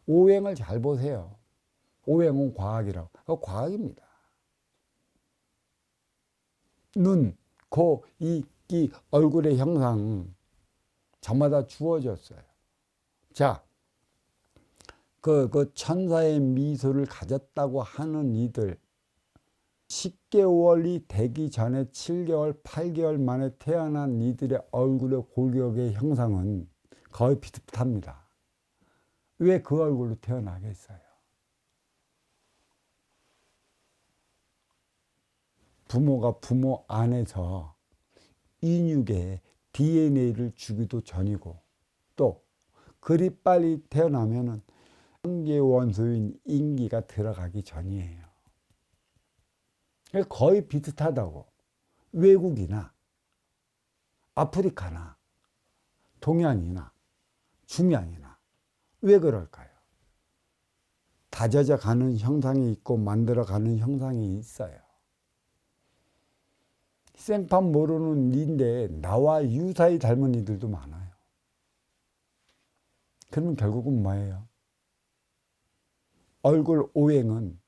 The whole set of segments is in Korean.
오행을 잘 보세요. 오행은 과학이라고. 그거 과학입니다. 눈, 코, 이, 귀, 얼굴의 형상 저마다 주어졌어요. 자, 그 천사의 미소를 가졌다고 하는 이들 10개월이 되기 전에 7개월, 8개월 만에 태어난 이들의 얼굴의 골격의 형상은 거의 비슷합니다. 왜 그 얼굴로 태어나겠어요? 부모가 부모 안에서 인육에 DNA를 주기도 전이고 또 그리 빨리 태어나면은 한계 원소인 인기가 들어가기 전이에요. 거의 비슷하다고. 외국이나 아프리카나 동양이나 중양이나 왜 그럴까요? 다져져 가는 형상이 있고 만들어 가는 형상이 있어요. 생판 모르는 니인데 나와 유사히 닮은 이들도 많아요. 그러면 결국은 뭐예요? 얼굴 오행은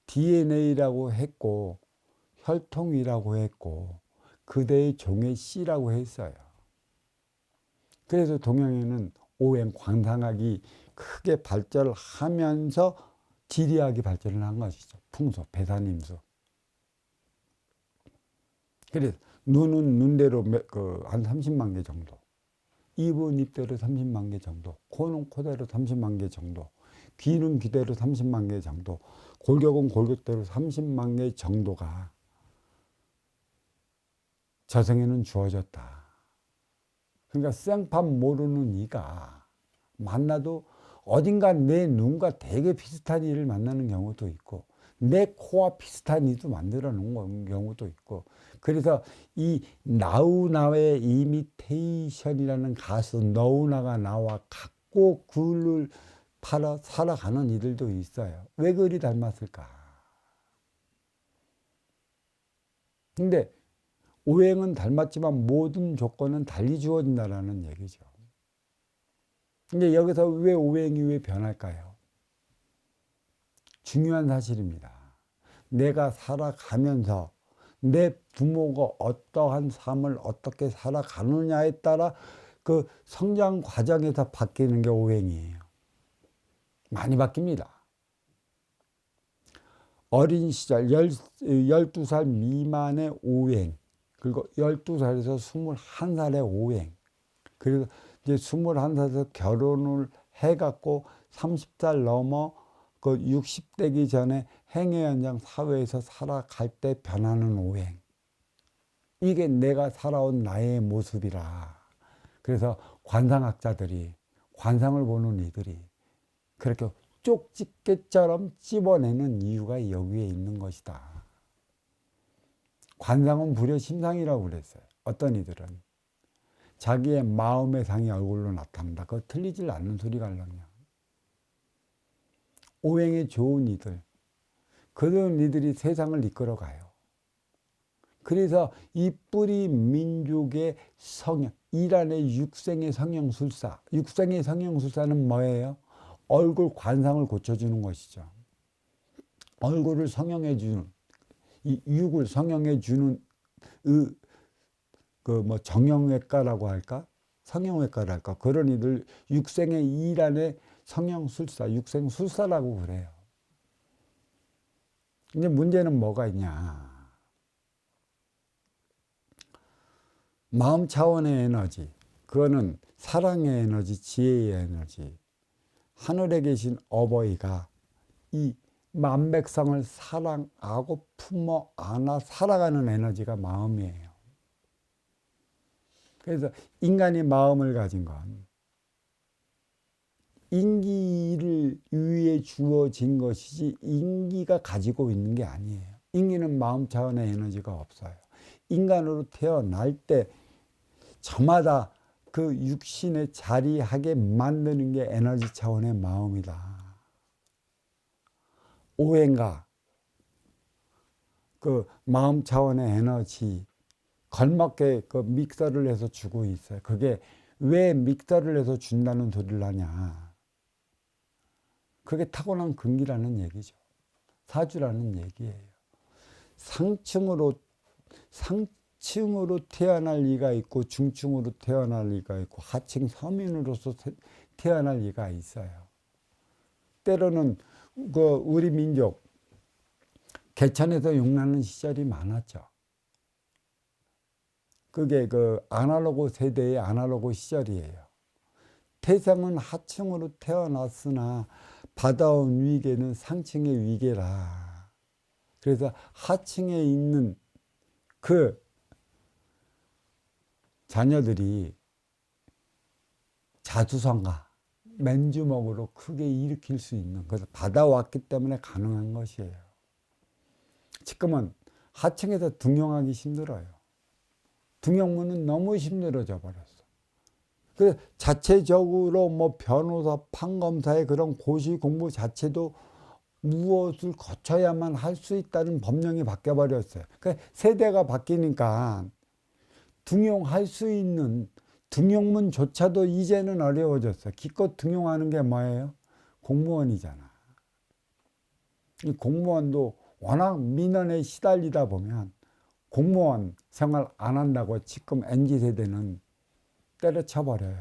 DNA라고 했고 혈통이라고 했고 그대의 종의 씨라고 했어요. 그래서 동양에는 오행 광상학이 크게 발전하면서 지리학이 발전을 한 것이죠. 풍수, 배산임수. 그래서 눈은 눈대로 한 30만 개 정도, 입은 입대로 30만 개 정도, 코는 코대로 30만 개 정도, 귀는 귀대로 30만 개 정도, 골격은 골격대로 30만 개 정도가 저승에는 주어졌다. 그러니까 생판 모르는 이가 만나도 어딘가 내 눈과 되게 비슷한 이를 만나는 경우도 있고 내 코와 비슷한 이도 만들어 놓은 경우도 있고 그래서 이 나우나의 이미테이션이라는 가수 너우나가 나와 갖고 굴을 팔아 살아가는 이들도 있어요. 왜 그리 닮았을까? 근데 오행은 닮았지만 모든 조건은 달리 주어진다는 얘기죠. 근데 여기서 왜 오행이 왜 변할까요? 중요한 사실입니다. 내가 살아가면서 내 부모가 어떠한 삶을 어떻게 살아가느냐에 따라 그 성장 과정에서 바뀌는 게 오행이에요. 많이 바뀝니다. 어린 시절 12살 미만의 오행, 그리고 12살에서 21살의 오행, 그리고 이제 21살에서 결혼을 해갖고 30살 넘어 그 60대기 전에 행회 현장 사회에서 살아갈 때 변하는 오행. 이게 내가 살아온 나의 모습이라. 그래서 관상학자들이, 관상을 보는 이들이 그렇게 쪽집게처럼 찝어내는 이유가 여기에 있는 것이다. 관상은 불여심상이라고 그랬어요. 어떤 이들은 자기의 마음의 상이 얼굴로 나타난다. 그거 틀리질 않는 소리가려면. 오행이 좋은 이들, 그런 이들이 세상을 이끌어가요. 그래서 이 뿌리 민족의 성형, 이란의 육생의 성형술사. 육생의 성형술사는 뭐예요? 얼굴 관상을 고쳐주는 것이죠. 얼굴을 성형해주는, 이 육을 성형해주는 정형외과라고 할까? 성형외과를 할까? 그런 이들 육생의 이란의 성형술사, 육생술사라고 그래요. 근데 문제는 뭐가 있냐? 마음 차원의 에너지, 그거는 사랑의 에너지, 지혜의 에너지. 하늘에 계신 어버이가 이 만백성을 사랑하고 품어 안아 살아가는 에너지가 마음이에요. 그래서 인간이 마음을 가진 건 인기를 위해 주어진 것이지 인기가 가지고 있는 게 아니에요. 인기는 마음 차원의 에너지가 없어요. 인간으로 태어날 때 저마다 그 육신에 자리하게 만드는 게 에너지 차원의 마음이다. 오행과 그 마음 차원의 에너지 걸맞게 그 믹서를 해서 주고 있어요. 그게 왜 믹서를 해서 준다는 소리를 하냐? 그게 타고난 근기라는 얘기죠. 사주라는 얘기예요. 상층으로 태어날 리가 있고 중층으로 태어날 리가 있고 하층 서민으로서 태어날 리가 있어요. 때로는 우리 민족 개천에서 용나는 시절이 많았죠. 그게 아날로그 세대의 아날로그 시절이에요. 태생은 하층으로 태어났으나 받아온 위계는 상층의 위계라. 그래서 하층에 있는 그 자녀들이 자수성가, 맨주먹으로 크게 일으킬 수 있는, 그래서 받아왔기 때문에 가능한 것이에요. 지금은 하층에서 등용하기 힘들어요. 등용문은 너무 힘들어져 버렸어. 그래서 자체적으로 변호사, 판검사의 그런 고시 공부 자체도 무엇을 거쳐야만 할 수 있다는 법령이 바뀌어 버렸어요. 그러니까 세대가 바뀌니까 등용할 수 있는 등용문조차도 이제는 어려워졌어요. 기껏 등용하는 게 뭐예요? 공무원이잖아. 이 공무원도 워낙 민원에 시달리다 보면 공무원 생활 안 한다고 지금 MZ세대는 때려쳐버려요.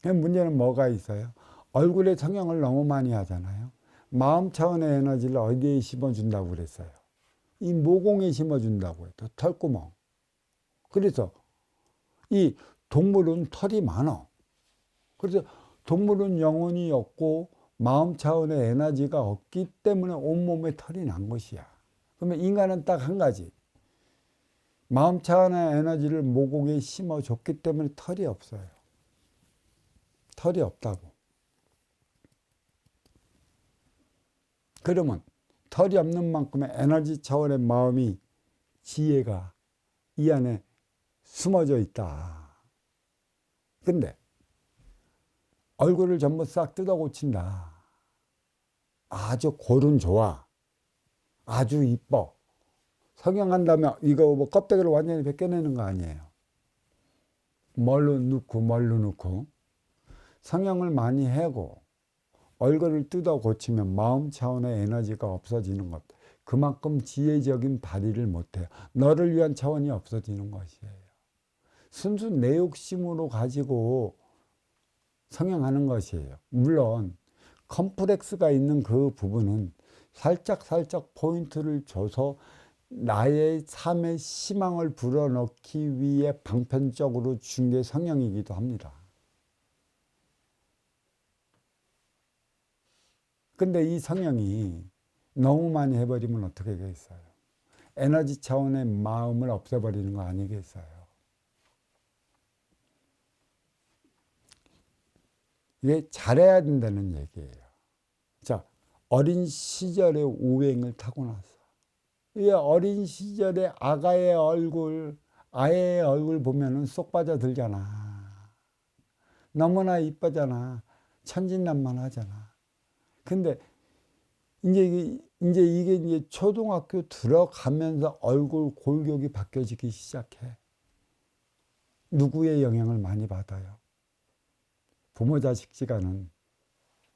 문제는 뭐가 있어요? 얼굴에 성형을 너무 많이 하잖아요. 마음 차원의 에너지를 어디에 심어준다고 그랬어요? 이 모공에 심어준다고 해요. 털구멍. 그래서 이 동물은 털이 많아. 그래서 동물은 영혼이 없고 마음 차원의 에너지가 없기 때문에 온몸에 털이 난 것이야. 그러면 인간은 딱 한 가지. 마음 차원의 에너지를 모공에 심어줬기 때문에 털이 없어요. 털이 없다고. 그러면 털이 없는 만큼의 에너지 차원의 마음이, 지혜가 이 안에 숨어져 있다. 근데 얼굴을 전부 싹 뜯어 고친다. 아주 골은 좋아. 아주 이뻐. 성형한다면 이거 껍데기를 완전히 벗겨내는 거 아니에요. 뭘로 넣고 성형을 많이 하고 얼굴을 뜯어 고치면 마음 차원의 에너지가 없어지는 것. 그만큼 지혜적인 발휘를 못해요. 너를 위한 차원이 없어지는 것이에요. 순수 내 욕심으로 가지고 성형하는 것이에요. 물론 컴플렉스가 있는 그 부분은 살짝 포인트를 줘서 나의 삶의 희망을 불어넣기 위해 방편적으로 준 게 성형이기도 합니다. 근데 이 성형이 너무 많이 해버리면 어떻게 되겠어요? 에너지 차원의 마음을 없애버리는 거 아니겠어요? 이게 잘해야 된다는 얘기예요. 자, 어린 시절의 우행을 타고났어. 이 어린 시절의 아가의 얼굴, 아이의 얼굴 보면은 쏙 빠져들잖아. 너무나 이쁘잖아. 천진난만하잖아. 근데 이게 초등학교 들어가면서 얼굴 골격이 바뀌어지기 시작해. 누구의 영향을 많이 받아요? 부모 자식 지간은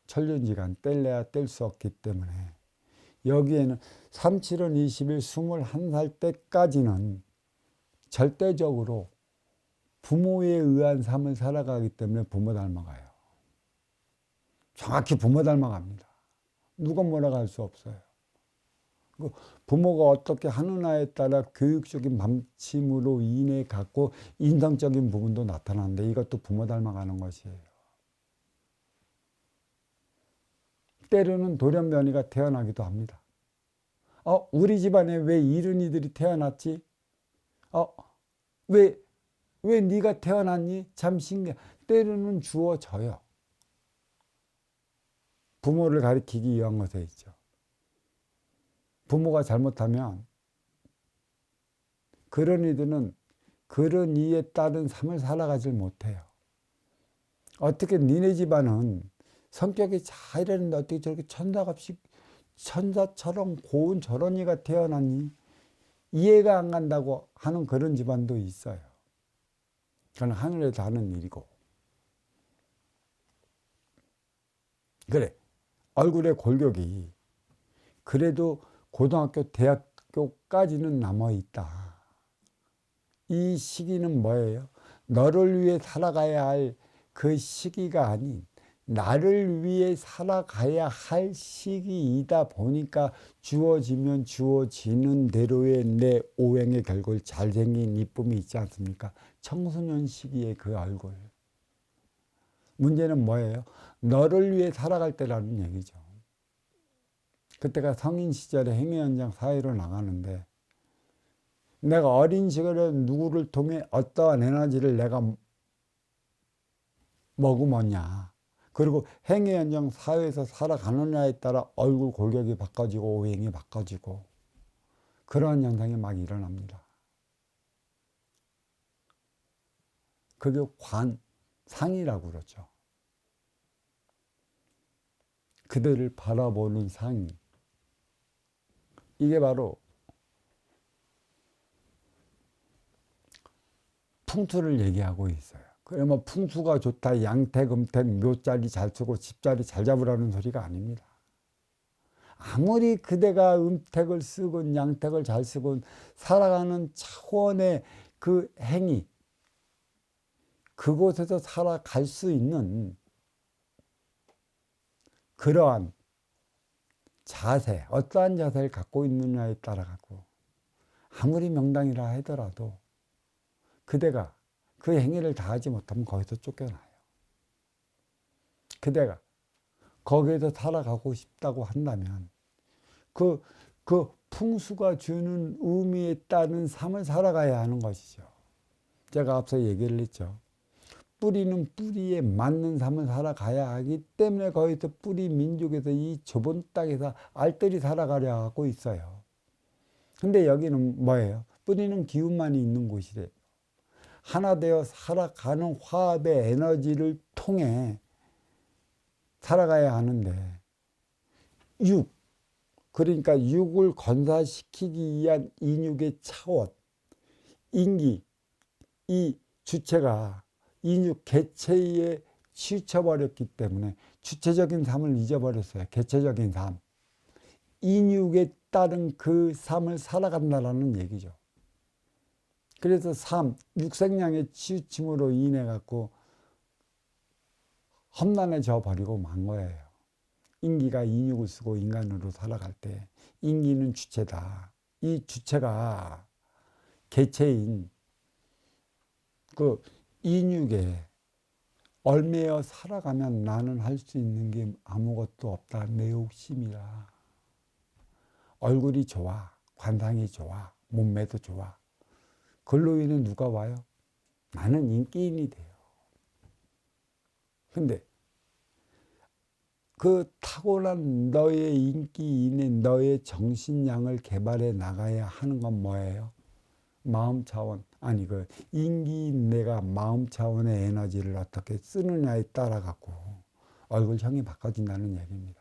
천륜지간 뗄래야 뗄 수 없기 때문에 여기에는 37은 21, 21살 때까지는 절대적으로 부모에 의한 삶을 살아가기 때문에 부모 닮아가요. 정확히 부모 닮아갑니다. 누가 뭐라고 할 수 없어요. 부모가 어떻게 하느냐에 따라 교육적인 방침으로 인해 갖고 인성적인 부분도 나타나는데 이것도 부모 닮아가는 것이에요. 때로는 돌연변이가 태어나기도 합니다. 우리 집안에 왜 이런 이들이 태어났지? 왜 네가 태어났니? 참 신기해. 때로는 주어져요. 부모를 가리키기 위한 것에 있죠. 부모가 잘못하면 그런 이들은 그런 이에 따른 삶을 살아가질 못해요. 어떻게 니네 집안은 성격이 잘 이랬는데 어떻게 저렇게 천사처럼 고운 저런 이가 태어났니? 이해가 안 간다고 하는 그런 집안도 있어요. 그건 하늘에서 하는 일이고. 그래. 얼굴의 골격이 그래도 고등학교, 대학교까지는 남아있다. 이 시기는 뭐예요? 너를 위해 살아가야 할 그 시기가 아닌 나를 위해 살아가야 할 시기이다 보니까 주어지면 주어지는 대로의 내 오행의 결과를 잘생긴 이쁨이 있지 않습니까? 청소년 시기의 그 얼굴. 문제는 뭐예요? 너를 위해 살아갈 때라는 얘기죠. 그때가 성인 시절에 행위 현장 사회로 나가는데 내가 어린 시절에 누구를 통해 어떠한 에너지를 내가 머금었냐. 그리고 행위 현장 사회에서 살아가느냐에 따라 얼굴 골격이 바꿔지고 오행이 바꿔지고 그러한 현상이 막 일어납니다. 그게 관상이라고 그러죠. 그들을 바라보는 상. 이게 바로 풍수를 얘기하고 있어요. 그러면 풍수가 좋다, 양택, 음택, 묘자리 잘 쓰고 집자리 잘 잡으라는 소리가 아닙니다. 아무리 그대가 음택을 쓰건 양택을 잘 쓰건 살아가는 차원의 그 행위, 그곳에서 살아갈 수 있는 그러한 자세, 어떠한 자세를 갖고 있느냐에 따라 갖고 아무리 명당이라 하더라도 그대가 그 행위를 다하지 못하면 거기서 쫓겨나요. 그대가 거기에서 살아가고 싶다고 한다면 그 풍수가 주는 의미에 따른 삶을 살아가야 하는 것이죠. 제가 앞서 얘기를 했죠. 뿌리는 뿌리에 맞는 삶을 살아가야 하기 때문에 거기서 뿌리 민족에서 이 좁은 땅에서 알뜰히 살아가려 하고 있어요. 근데 여기는 뭐예요? 뿌리는 기운만이 있는 곳이래요. 하나 되어 살아가는 화합의 에너지를 통해 살아가야 하는데 그러니까 육을 건사시키기 위한 인육의 차원, 인기, 이 주체가 인육 개체에 치우쳐버렸기 때문에 주체적인 삶을 잊어버렸어요. 개체적인 삶. 인육에 따른 그 삶을 살아간다는 얘기죠. 그래서 육생량의 치우침으로 인해 갖고 험난해져 버리고 만 거예요. 인기가 인육을 쓰고 인간으로 살아갈 때 인기는 주체다. 이 주체가 개체인 그 인육에 얽매여 살아가면 나는 할 수 있는 게 아무것도 없다. 내 욕심이라. 얼굴이 좋아. 관상이 좋아. 몸매도 좋아. 그걸로 인해 누가 와요? 나는 인기인이 돼요. 근데 그 타고난 너의 인기인의 너의 정신량을 개발해 나가야 하는 건 뭐예요? 마음 차원, 아니 그 인기인 내가 마음 차원의 에너지를 어떻게 쓰느냐에 따라 갖고 얼굴형이 바꿔진다는 얘기입니다.